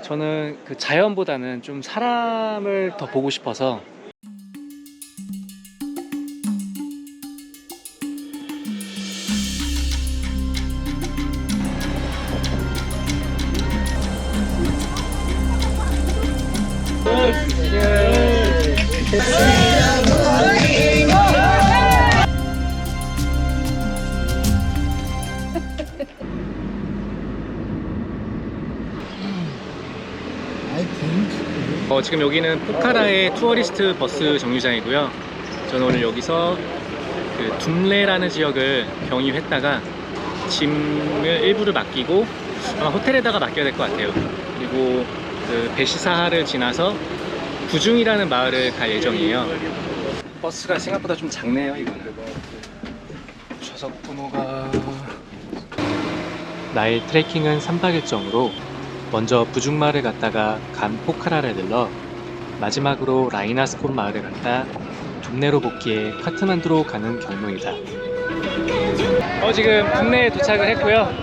저는 그 자연보다는 좀 사람을 더 보고 싶어서 지금 여기는 포카라의 투어리스트 버스 정류장이고요. 저는 오늘 여기서 그 둠레라는 지역을 경유했다가 짐을 일부를 맡기고 아마 호텔에다가 맡겨야 될 것 같아요. 그리고 그 베시사하를 지나서 부중이라는 마을을 갈 예정이에요. 버스가 생각보다 좀 작네요. 이거는 좌석 번호가 나의 트레킹은 3박 일정으로 먼저 부중마을을 갔다가 간 포카라를 들러 마지막으로 라이나스콘 마을을 갔다 둠레로 복귀해 카트만두로 가는 경로이다. 지금 둠레에 도착을 했고요.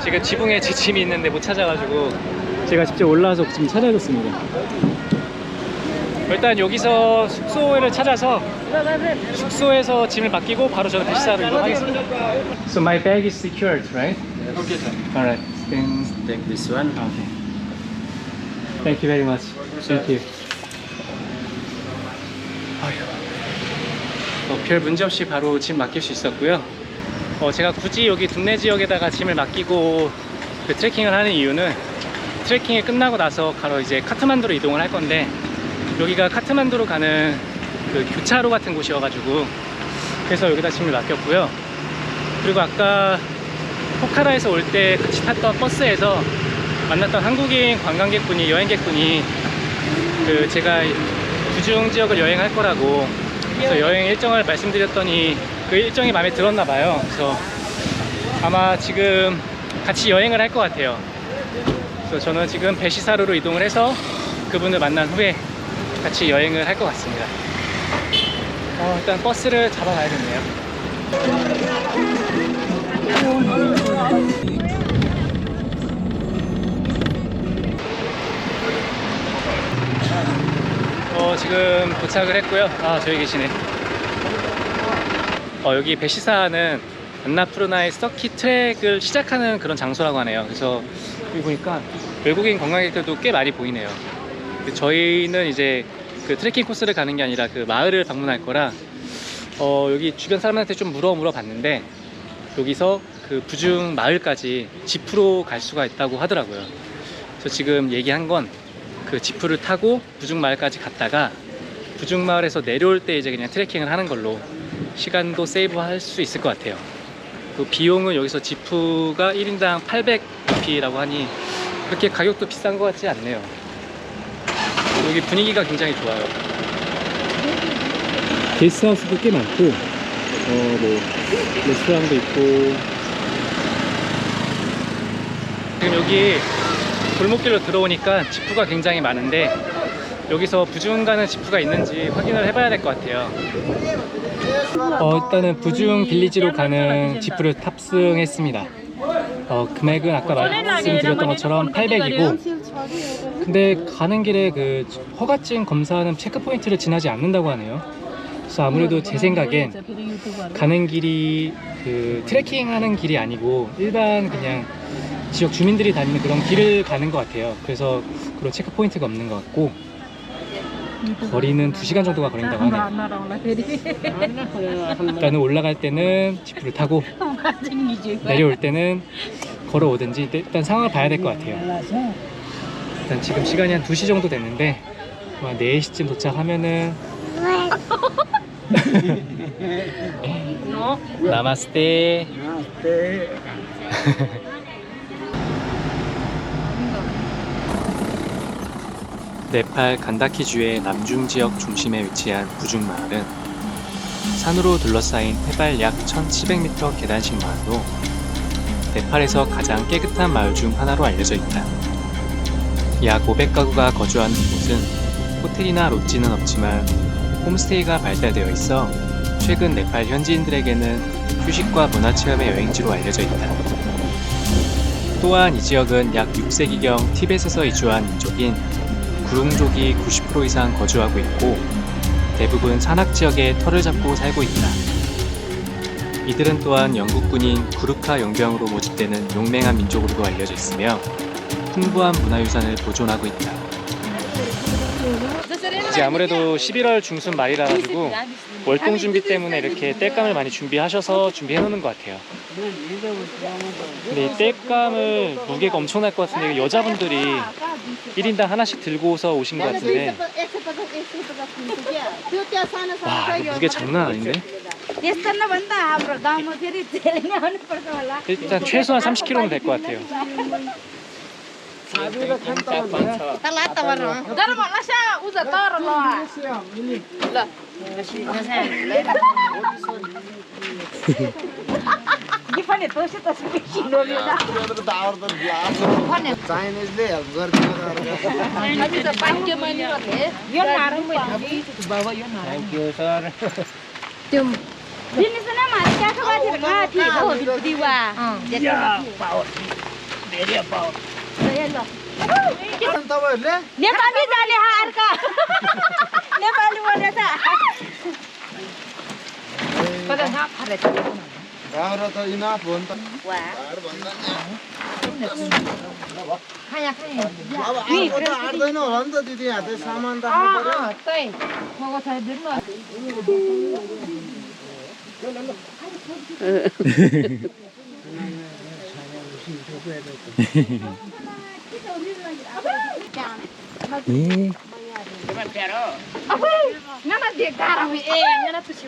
지금 지붕에 제 짐이 있는데 못 찾아가지고 제가 직접 올라와서 지금 찾아줬습니다. 일단 여기서 숙소를 찾아서 숙소에서 짐을 맡기고 바로 저는 베시사로 이동하겠습니다. So my bag is secured, right? Okay, sir. Alright. Then Take this one. okay. Thank you very much. Thank you. 별 문제 없이 바로 짐 맡길 수 있었고요. 제가 굳이 여기 둠레 지역에다가 짐을 맡기고 그 트레킹을 하는 이유는 트레킹이 끝나고 나서 바로 이제 카트만두로 이동을 할 건데 여기가 카트만두로 가는 그 교차로 같은 곳이어가지고 그래서 여기다 짐을 맡겼고요. 그리고 아까 포카라에서 올 때 같이 탔던 버스에서 만났던 한국인 관광객분이 여행객분이 그 제가 부중 지역을 여행할 거라고 그래서 여행 일정을 말씀드렸더니 그 일정이 마음에 들었나 봐요. 그래서 아마 지금 같이 여행을 할 것 같아요. 그래서 저는 지금 베시사루로 이동을 해서 그분을 만난 후에 같이 여행을 할 것 같습니다. 일단 버스를 잡아가야겠네요. 지금 도착을 했고요. 저기 계시네. 여기 베시사는 안나푸르나의 서킷 트랙을 시작하는 그런 장소라고 하네요. 그래서 여기 보니까 외국인 관광객들도 꽤 많이 보이네요. 저희는 이제 그 트레킹 코스를 가는 게 아니라 그 마을을 방문할 거라 여기 주변 사람한테 좀 물어봤는데 여기서 그 부중 마을까지 지프로 갈 수가 있다고 하더라고요. 그래서 지금 얘기한 건 그 지프를 타고 부중 마을까지 갔다가 부중 마을에서 내려올 때 이제 그냥 트레킹을 하는 걸로 시간도 세이브할 수 있을 것 같아요. 그 비용은 여기서 지프가 1인당 800루피라고 하니 그렇게 가격도 비싼 것 같지 않네요. 여기 분위기가 굉장히 좋아요. 게스트하우스도 꽤 많고 뭐 레스토랑도 있고 지금 여기 골목길로 들어오니까 지프가 굉장히 많은데 여기서 부중 가는 지프가 있는지 확인을 해봐야 될 것 같아요. 일단은 부중 빌리지로 가는 지프를 탑승했습니다. 금액은 아까 말씀드렸던 것처럼 800이고 근데 가는 길에 그 허가증 검사하는 체크포인트를 지나지 않는다고 하네요. 그래서 아무래도 제 생각엔 가는 길이 그 트레킹 하는 길이 아니고 일반 그냥 지역 주민들이 다니는 그런 길을 가는 것 같아요. 그래서 그런 체크포인트가 없는 것 같고 거리는 2시간 정도가 걸린다고 하네요. 일단은 올라갈 때는 지프를 타고 내려올 때는 걸어오든지 일단 상황을 봐야 될 것 같아요. 일단 지금 시간이 한 2시 정도 됐는데 한 4시쯤 도착하면은 나마스테. 네팔 간다키주의 남중 지역 중심에 위치한 부중 마을은 산으로 둘러싸인 해발 약 1700m 계단식 마을로 네팔에서 가장 깨끗한 마을 중 하나로 알려져 있다. 약 500가구가 거주하는 이곳은 호텔이나 롯지는 없지만 홈스테이가 발달되어 있어 최근 네팔 현지인들에게는 휴식과 문화체험의 여행지로 알려져 있다. 또한 이 지역은 약 6세기경 티벳에서 이주한 민족인 구룽족이 90% 이상 거주하고 있고 대부분 산악 지역에 터를 잡고 살고 있다. 이들은 또한 영국군인 구르카 용병으로 모집되는 용맹한 민족으로도 알려져 있으며 풍부한 문화유산을 보존하고 있다. 이제 아무래도 11월 중순 말이라 가지고 월동 준비 때문에 이렇게 땔감을 많이 준비하셔서 준비해 놓는 것 같아요. 근데 이 땔감을 무게가 엄청날 것 같은데 여자분들이 1인당 하나씩 들고서 오신 것 같은데 와 이거 무게 장난 아닌데? 일단 최소한 30kg는 될 것 같아요. नेपाली जाने हारका नेपाली बोले था कदा ना फरे राम्रो त इनाफ हो नि त वा खाया खाया अब आएको त आट्दैन होला नि त दिदी यहाँ चाहिँ सामान राख्नु पर्यो त्यही मको छ दिनु ngana de garam ngana tusi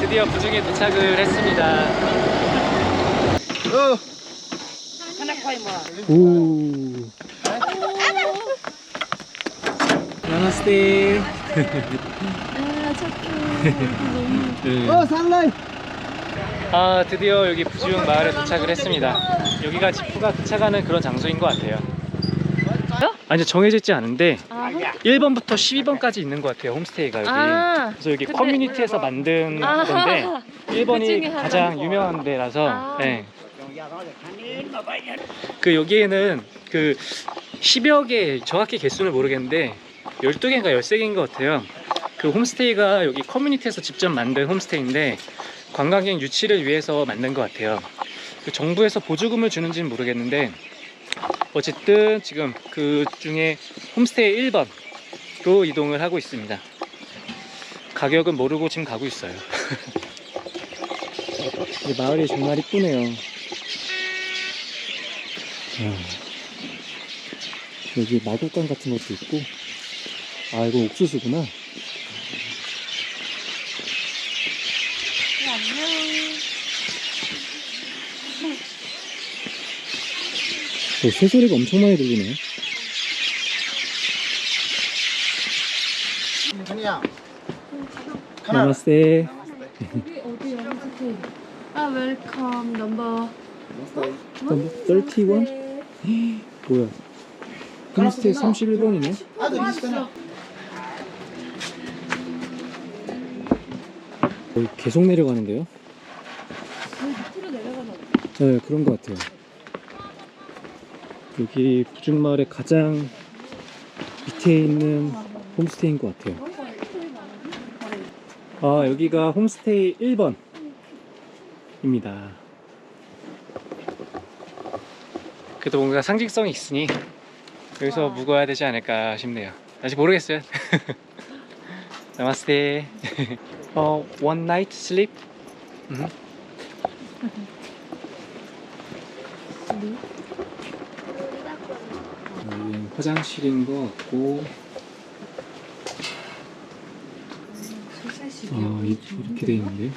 드디어 부중에 도착을 했습니다. 오. 나마스테. 산라이 드디어 여기 부중 마을에 도착을 했습니다. 여기가 지프가 도착하는 그런 장소인 것 같아요. 아니요, 정해져 있지 않은데 1번부터 12번까지 있는 것 같아요, 홈스테이가 여기. 그래서 여기 커뮤니티에서 만든 건데 1번이 가장 유명한 데라서 네. 그 여기에는 그 10여 개, 정확히 개수는 모르겠는데 12개인가 13개인 것 같아요. 그 홈스테이가 여기 커뮤니티에서 직접 만든 홈스테이인데 관광객 유치를 위해서 만든 것 같아요. 그 정부에서 보조금을 주는지는 모르겠는데 어쨌든 지금 그 중에 홈스테이 1번으로 이동을 하고 있습니다. 가격은 모르고 지금 가고 있어요. 마을이 정말 이쁘네요. 여기 마구간 같은 것도 있고, 아 이거 옥수수구나. 새소리가 엄청 많이 들리네. 나마스테. 웰컴 넘버 31? 뭐야? 홈스테이 31번이네? 계속 내려가는데요? 네, 그런 것 같아요. 여기 부중마을의 가장 밑에 있는 홈스테이인 것 같아요. 여기가 홈스테이 1번입니다. 그래도 뭔가 상징성이 있으니 여기서 묵어야 되지 않을까 싶네요. 아직 모르겠어요. 나마스테. One night sleep? 여기 화장실인 것 같고, 이렇게 돼 있는데.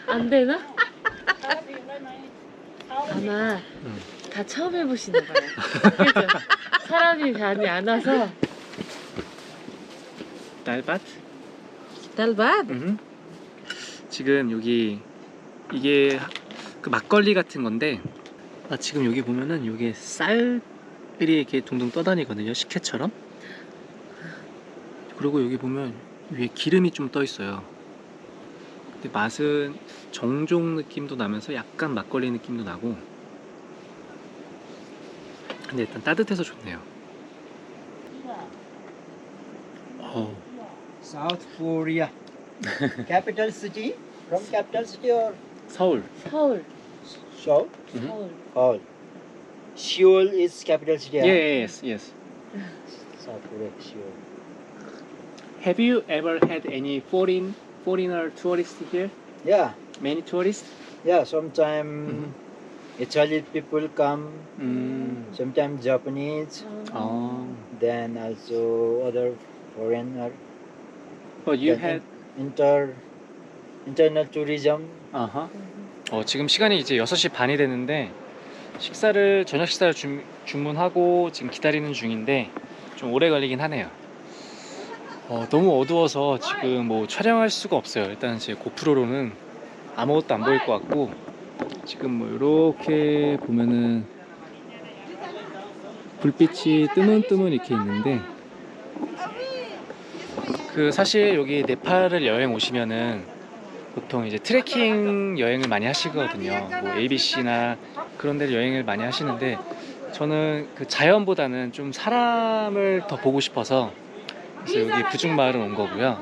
안 되나? 아마 다 처음 해보시나 봐요. 그죠? 사람이 많이 안 와서. 달밭? 달밭? 지금 여기 이게 그 막걸리 같은 건데 지금 여기 보면은 여기 쌀들이 이렇게 둥둥 떠다니거든요. 식혜처럼. 그리고 여기 보면 위에 기름이 좀 떠 있어요. 근데 맛은 정종 느낌도 나면서 약간 막걸리 느낌도 나고. 근데 일단 따뜻해서 좋네요. South Korea. Capital city? From capital city or 서울. 서울. Seoul? 서울. Seoul. Seoul is capital city. Yes, yes. South Korea, Seoul. Have you ever had any foreigner tourists here? Yeah, Many tourists? yeah. Sometimes Italian people come. Sometimes Japanese. Oh. Then also other foreigner. But you Then had internal tourism. 아하. 지금 시간이 이제 6시 반이 됐는데 저녁 식사를 주문하고 지금 기다리는 중인데 좀 오래 걸리긴 하네요. 너무 어두워서 지금 뭐 촬영할 수가 없어요. 일단 제 고프로로는 아무것도 안 보일 것 같고 지금 뭐 이렇게 보면은 불빛이 뜨문뜨문 이렇게 있는데 사실 여기 네팔을 여행 오시면은 보통 이제 트레킹 여행을 많이 하시거든요. 뭐 ABC나 그런 데를 여행을 많이 하시는데 저는 그 자연보다는 좀 사람을 더 보고 싶어서 그래서 여기 부중마을을 온 거고요.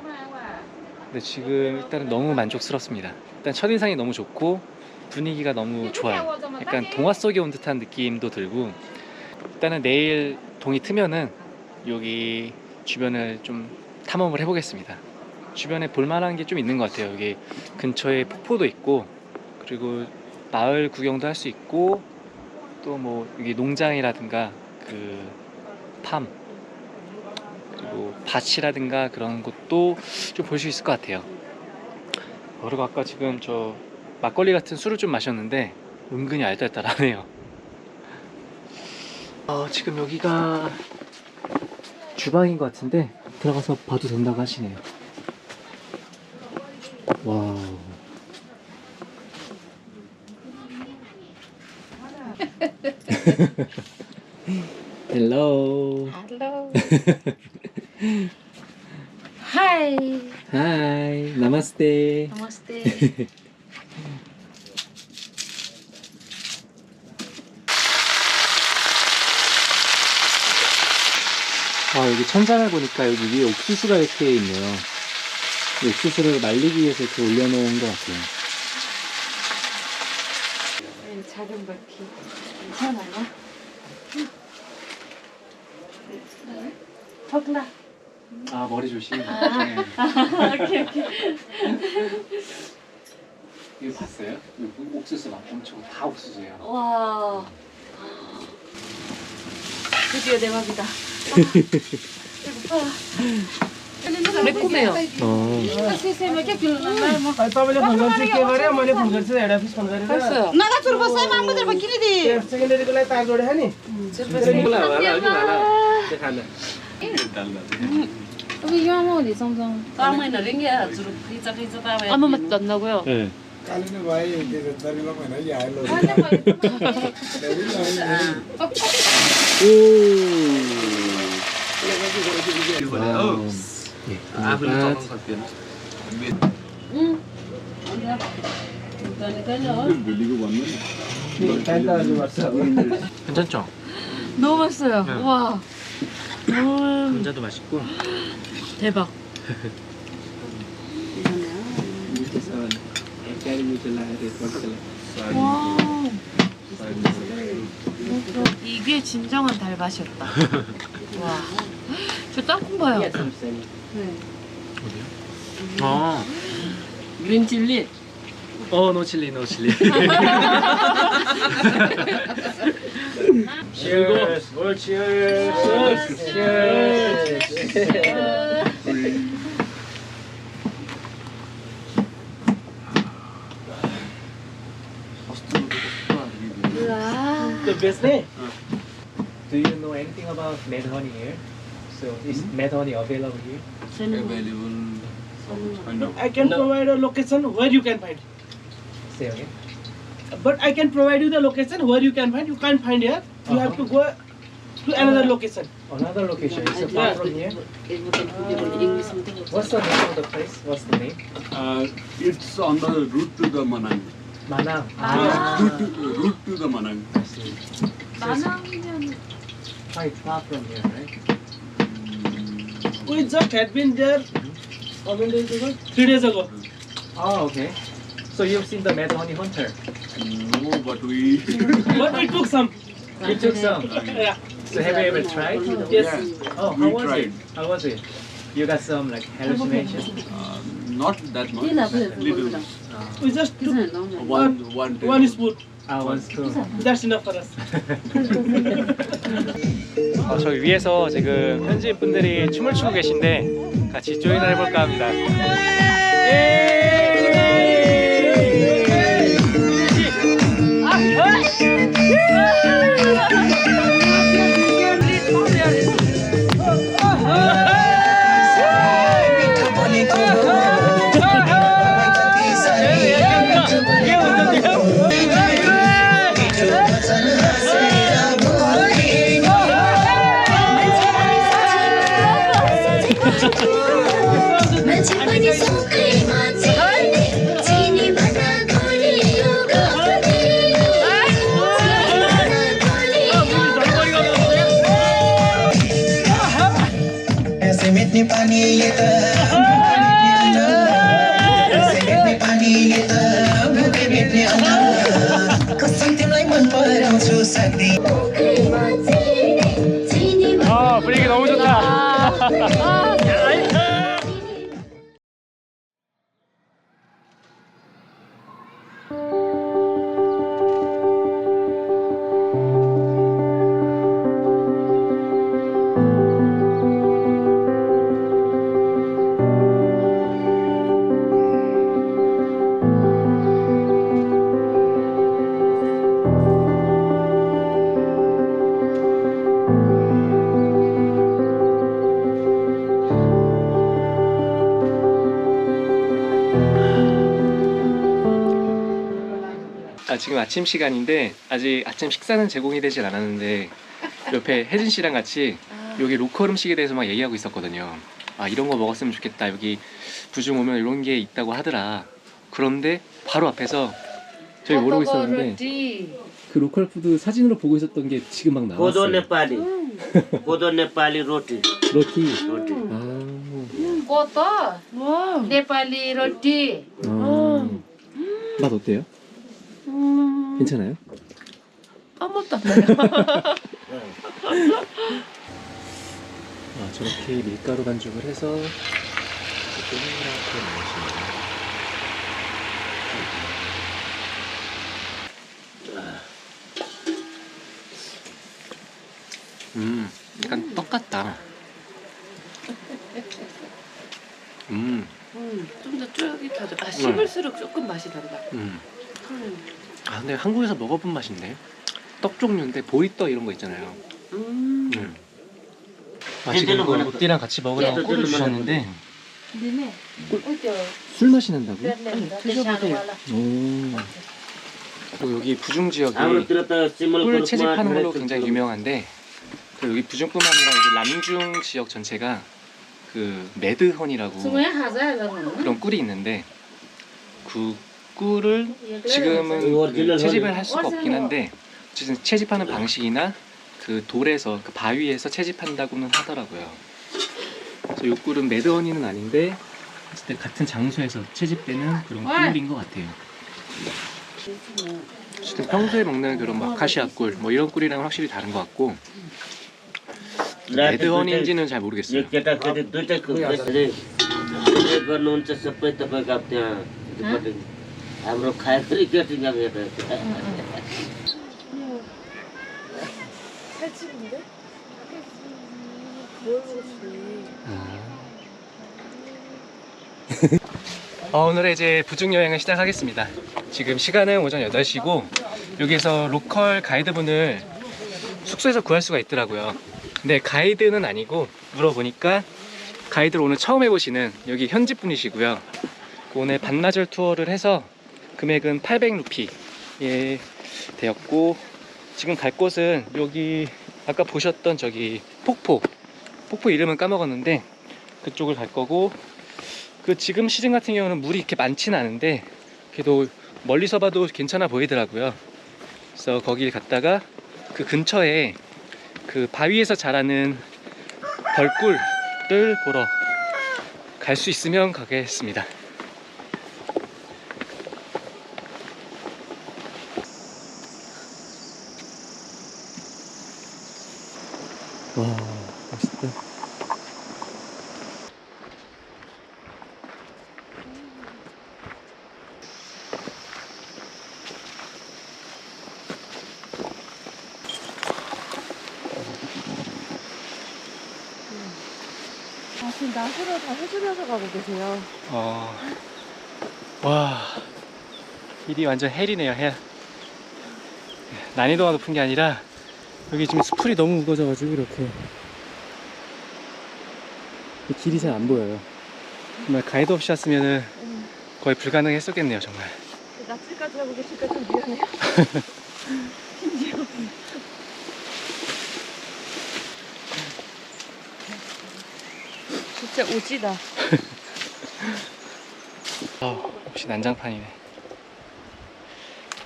근데 지금 일단은 너무 만족스럽습니다. 일단 첫인상이 너무 좋고 분위기가 너무 좋아요. 약간 동화 속에 온 듯한 느낌도 들고 일단은 내일 동이 트면은 여기 주변을 좀 탐험을 해보겠습니다. 주변에 볼만한 게 좀 있는 것 같아요. 여기 근처에 폭포도 있고 그리고 마을 구경도 할 수 있고 또 뭐 여기 농장이라든가 그 팜 그리고 밭이라든가 그런 것도 좀 볼 수 있을 것 같아요. 그리고 아까 지금 저 막걸리 같은 술을 좀 마셨는데 은근히 알딸딸하네요. 지금 여기가 주방인 것 같은데 들어가서 봐도 된다고 하시네요. 와우. 헬로. Hello. Hi. 하이. 나마스테. Namaste. 여기 천장을 보니까 여기 위에 옥수수가 이렇게 있네요. 이 옥수수를 말리기 위해서 이렇게 올려놓은 것 같아요. 작은 바퀴. 괜찮아요? 턱나. 머리 조심. 네. 오케이. 이거 봤어요? 옥수수 막 엄청 다 옥수수예요. 와. 드디어 내 밥이다. 매콤해요. 했어요. 아무 맛도 안 나고요. 네. 와우. 예, 괜찮죠? 너무 맛있어요. 네. 와. 감자도 맛있고. 대박. 와. 이게 진정한 달맛이었다. 와. 저 땅콩 봐요. 네. 어디요? 그린 칠리. 노 칠리. Cheers. Good cheers. 와. The best name. Do you know anything about mad honey here? So is mad honey available here? Available some kind of. I can No. provide a location where you can find. Say again. But I can provide you the location where you can find. You can't find here. You have to go to another location. Another location. Is it far from here? What's the name of the place? What's the name? It's on the route to the Manang. Manang. Route to the Manang. I see. 만왕이면 Quite far from here, right? We just had been there. How many days ago? 3 days ago. Oh, okay. So you've seen the mad honey hunter? No, but we. But it took some. You took some. Yeah. So have you ever tried? Yes. Oh, how We was tried. it? How was it? You got some like hallucination? Not that much. Little. We just took One one spoon. One spoon. That's enough for us. 저희 위에서 지금 현지인 분들이 춤을 추고 계신데 같이 조인을 해볼까 합니다. Semitni pani yeta, semitni pani yeta, bukan mitni anda. Kosong tim lain berperang sakti. 아 분위기 너무 좋다. 지금 아침 시간인데 아직 아침 식사는 제공이 되질 않았는데 옆에 혜진 씨랑 같이 여기 로컬 음식에 대해서 막 얘기하고 있었거든요. 아 이런 거 먹었으면 좋겠다. 여기 부중 오면 이런 게 있다고 하더라. 그런데 바로 앞에서 저희 모르고 있었는데 그 로컬 푸드 사진으로 보고 있었던 게 지금 막 Kodo 나왔어요. Nepali. Kodo Nepali roti. 로티. Roti. 아, 꽃도 네팔리 로티. 맛 어때요? 괜찮아요? 아무것도 안 나요. 아, 저렇게 밀가루 반죽을 해서 동그랗게 넣으시네요. 약간 떡 같다. 좀 더 쫄깃하죠. 아, 씹을수록 조금 맛이 달라. 아, 근데 한국에서 먹어본 맛인데 떡 종류인데 보리떡 이런 거 있잖아요. 아, 지금 이거 로띠랑 같이 먹으라고 꿀을 주셨는데 술 맛이 난다고요? 오. 그리고 여기 부중 지역이 Amro tirata simal 꿀 ko 채집하는 걸로 굉장히 유명한데 그 여기 부중뿐만 아니라 여기 남중 지역 전체가 그 매드헌이라고 그런 꿀이 있는데 그 꿀을 지금은 그 채집을 할 수가 없긴 한데 어쨌든 채집하는 방식이나 그 돌에서 그 바위에서 채집한다고는 하더라고요. 그래서 이 꿀은 매드헌이는 아닌데 어쨌든 같은 장소에서 채집되는 그런 꿀인 것 같아요. 어쨌든 평소에 먹는 그런 아카시아 꿀 뭐 이런 꿀이랑은 확실히 다른 것 같고 매드헌인지는 잘 모르겠어요. एक केटा दुईटा गर्नुहुन्छ सबै तपाईँको अब त्यहाँ हाम्रो खाएकै केटिङ अब यता 오늘의 이제 부중 여행을 시작하겠습니다. 지금 시간은 오전 8시고 여기서 로컬 가이드분을 숙소에서 구할 수가 있더라고요. 근데 가이드는 아니고 물어보니까 가이드를 오늘 처음 해보시는 여기 현지 분이시고요. 오늘 반나절 투어를 해서 금액은 800루피에 되었고, 지금 갈 곳은 여기 아까 보셨던 저기 폭포 이름은 까먹었는데 그쪽을 갈 거고, 그 지금 시즌 같은 경우는 물이 이렇게 많지는 않은데 그래도 멀리서 봐도 괜찮아 보이더라고요. 그래서 거길 갔다가 그 근처에 그 바위에서 자라는 벌꿀을 보러 갈 수 있으면 가겠습니다. 와, 멋있다. 아, 지금 낫으로 다 해주면서 가고 계세요. 와, 길이 완전 헬이네요, 헬. 난이도가 높은 게 아니라 여기 지금 스풀이 너무 무거워져가지고 이렇게 길이 잘 안 보여요. 정말 가이드 없이 왔으면은 거의 불가능했었겠네요, 정말. 낫을까지 하고 계시니까 좀 미안해요. 진짜 오지다. 역시 난장판이네.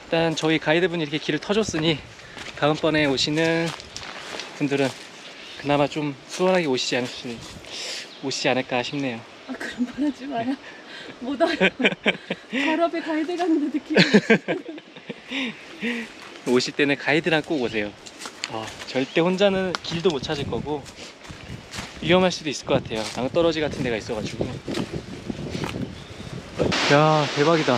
일단 저희 가이드분이 이렇게 길을 터줬으니 다음번에 오시는 분들은 그나마 좀 수월하게 오시지 않을까 싶네요. 아, 그런 말 하지 마요. 못 와요. 바로 앞에 가이드 가는데 느낌. 오실 때는 가이드랑 꼭 오세요. 절대 혼자는 길도 못 찾을 거고 위험할 수도 있을 것 같아요. 낭떠러지 같은 데가 있어가지고. 야, 대박이다.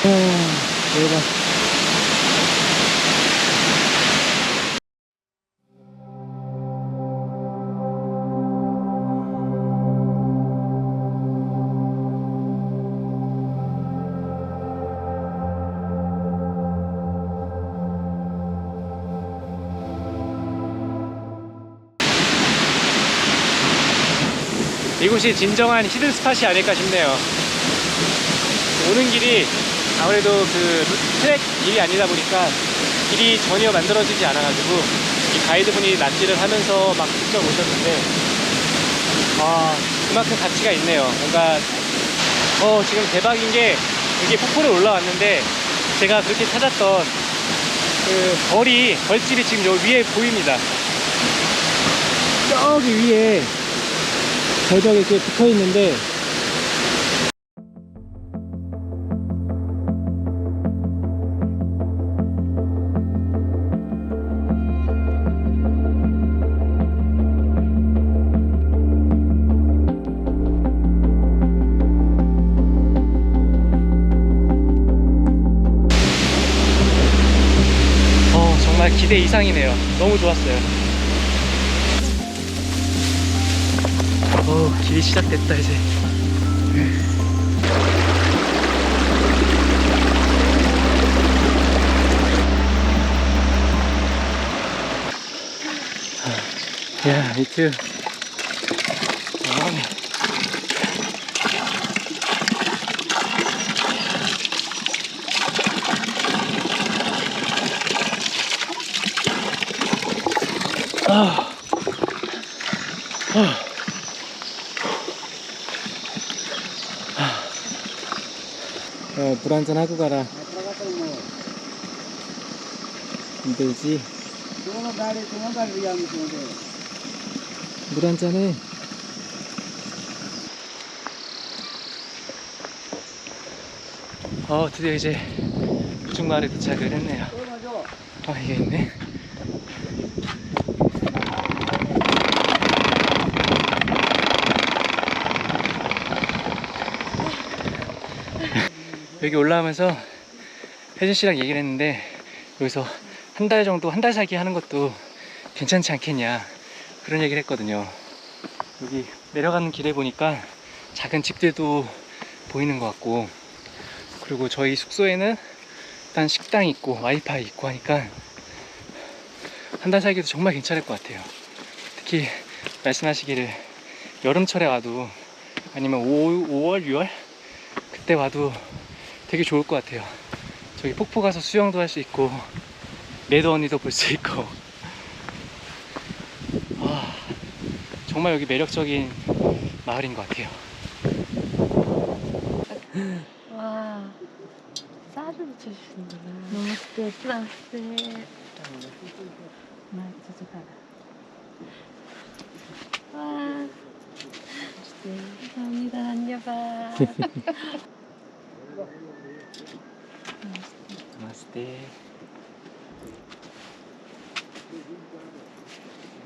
대박. 이곳이 진정한 히든 스팟이 아닐까 싶네요. 오는 길이 아무래도 그 트랙 길이 아니다 보니까 길이 전혀 만들어지지 않아가지고 이 가이드분이 낯질을 하면서 막 직접 오셨는데 그만큼 가치가 있네요. 뭔가 지금 대박인 게 여기 폭포를 올라왔는데 제가 그렇게 찾았던 그 벌집이 지금 여기 위에 보입니다. 저기 위에 절벽에 이렇게 붙어 있는데 정말 기대 이상이네요. 너무 좋았어요. 길이 시작됐다 이제. 야, 미투. 물 한잔 하고 가라. 힘들지? 물 한잔 해. 드디어 이제 부중마을에 도착을 했네요. 이게 있네. 여기 올라오면서 혜진 씨랑 얘기를 했는데 여기서 한 달 살기 하는 것도 괜찮지 않겠냐 그런 얘기를 했거든요. 여기 내려가는 길에 보니까 작은 집들도 보이는 것 같고, 그리고 저희 숙소에는 일단 식당 있고 와이파이 있고 하니까 한 달 살기도 정말 괜찮을 것 같아요. 특히 말씀하시기를 여름철에 와도 아니면 5월, 6월 그때 와도 되게 좋을 것 같아요. 저기 폭포 가서 수영도 할 수 있고 매드 언니도 볼 수 있고 정말 여기 매력적인 마을인 것 같아요. 와. 사드 붙여주시는구나. 너무 프랑스. 와. 감사합니다. 안녕하. 나마스테.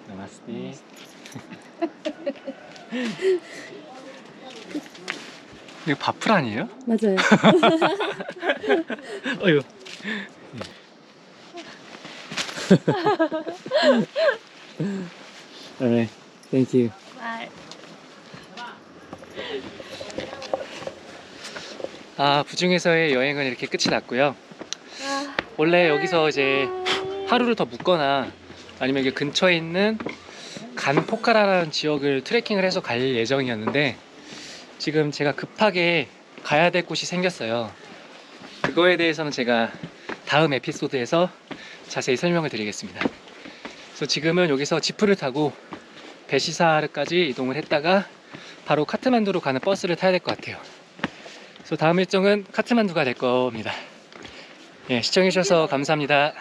나마스테. 이거 바풀 아니에요? 맞아요. 어휴. Alright, thank you. 부중에서의 여행은 이렇게 끝이 났고요. 원래 여기서 이제 하루를 더 묵거나 아니면 여기 근처에 있는 간포카라라는 지역을 트레킹을 해서 갈 예정이었는데 지금 제가 급하게 가야 될 곳이 생겼어요. 그거에 대해서는 제가 다음 에피소드에서 자세히 설명을 드리겠습니다. 그래서 지금은 여기서 지프를 타고 베시사르까지 이동을 했다가 바로 카트만두로 가는 버스를 타야 될 것 같아요. 그래서 다음 일정은 카트만두가 될 겁니다. 예, 시청해주셔서 감사합니다.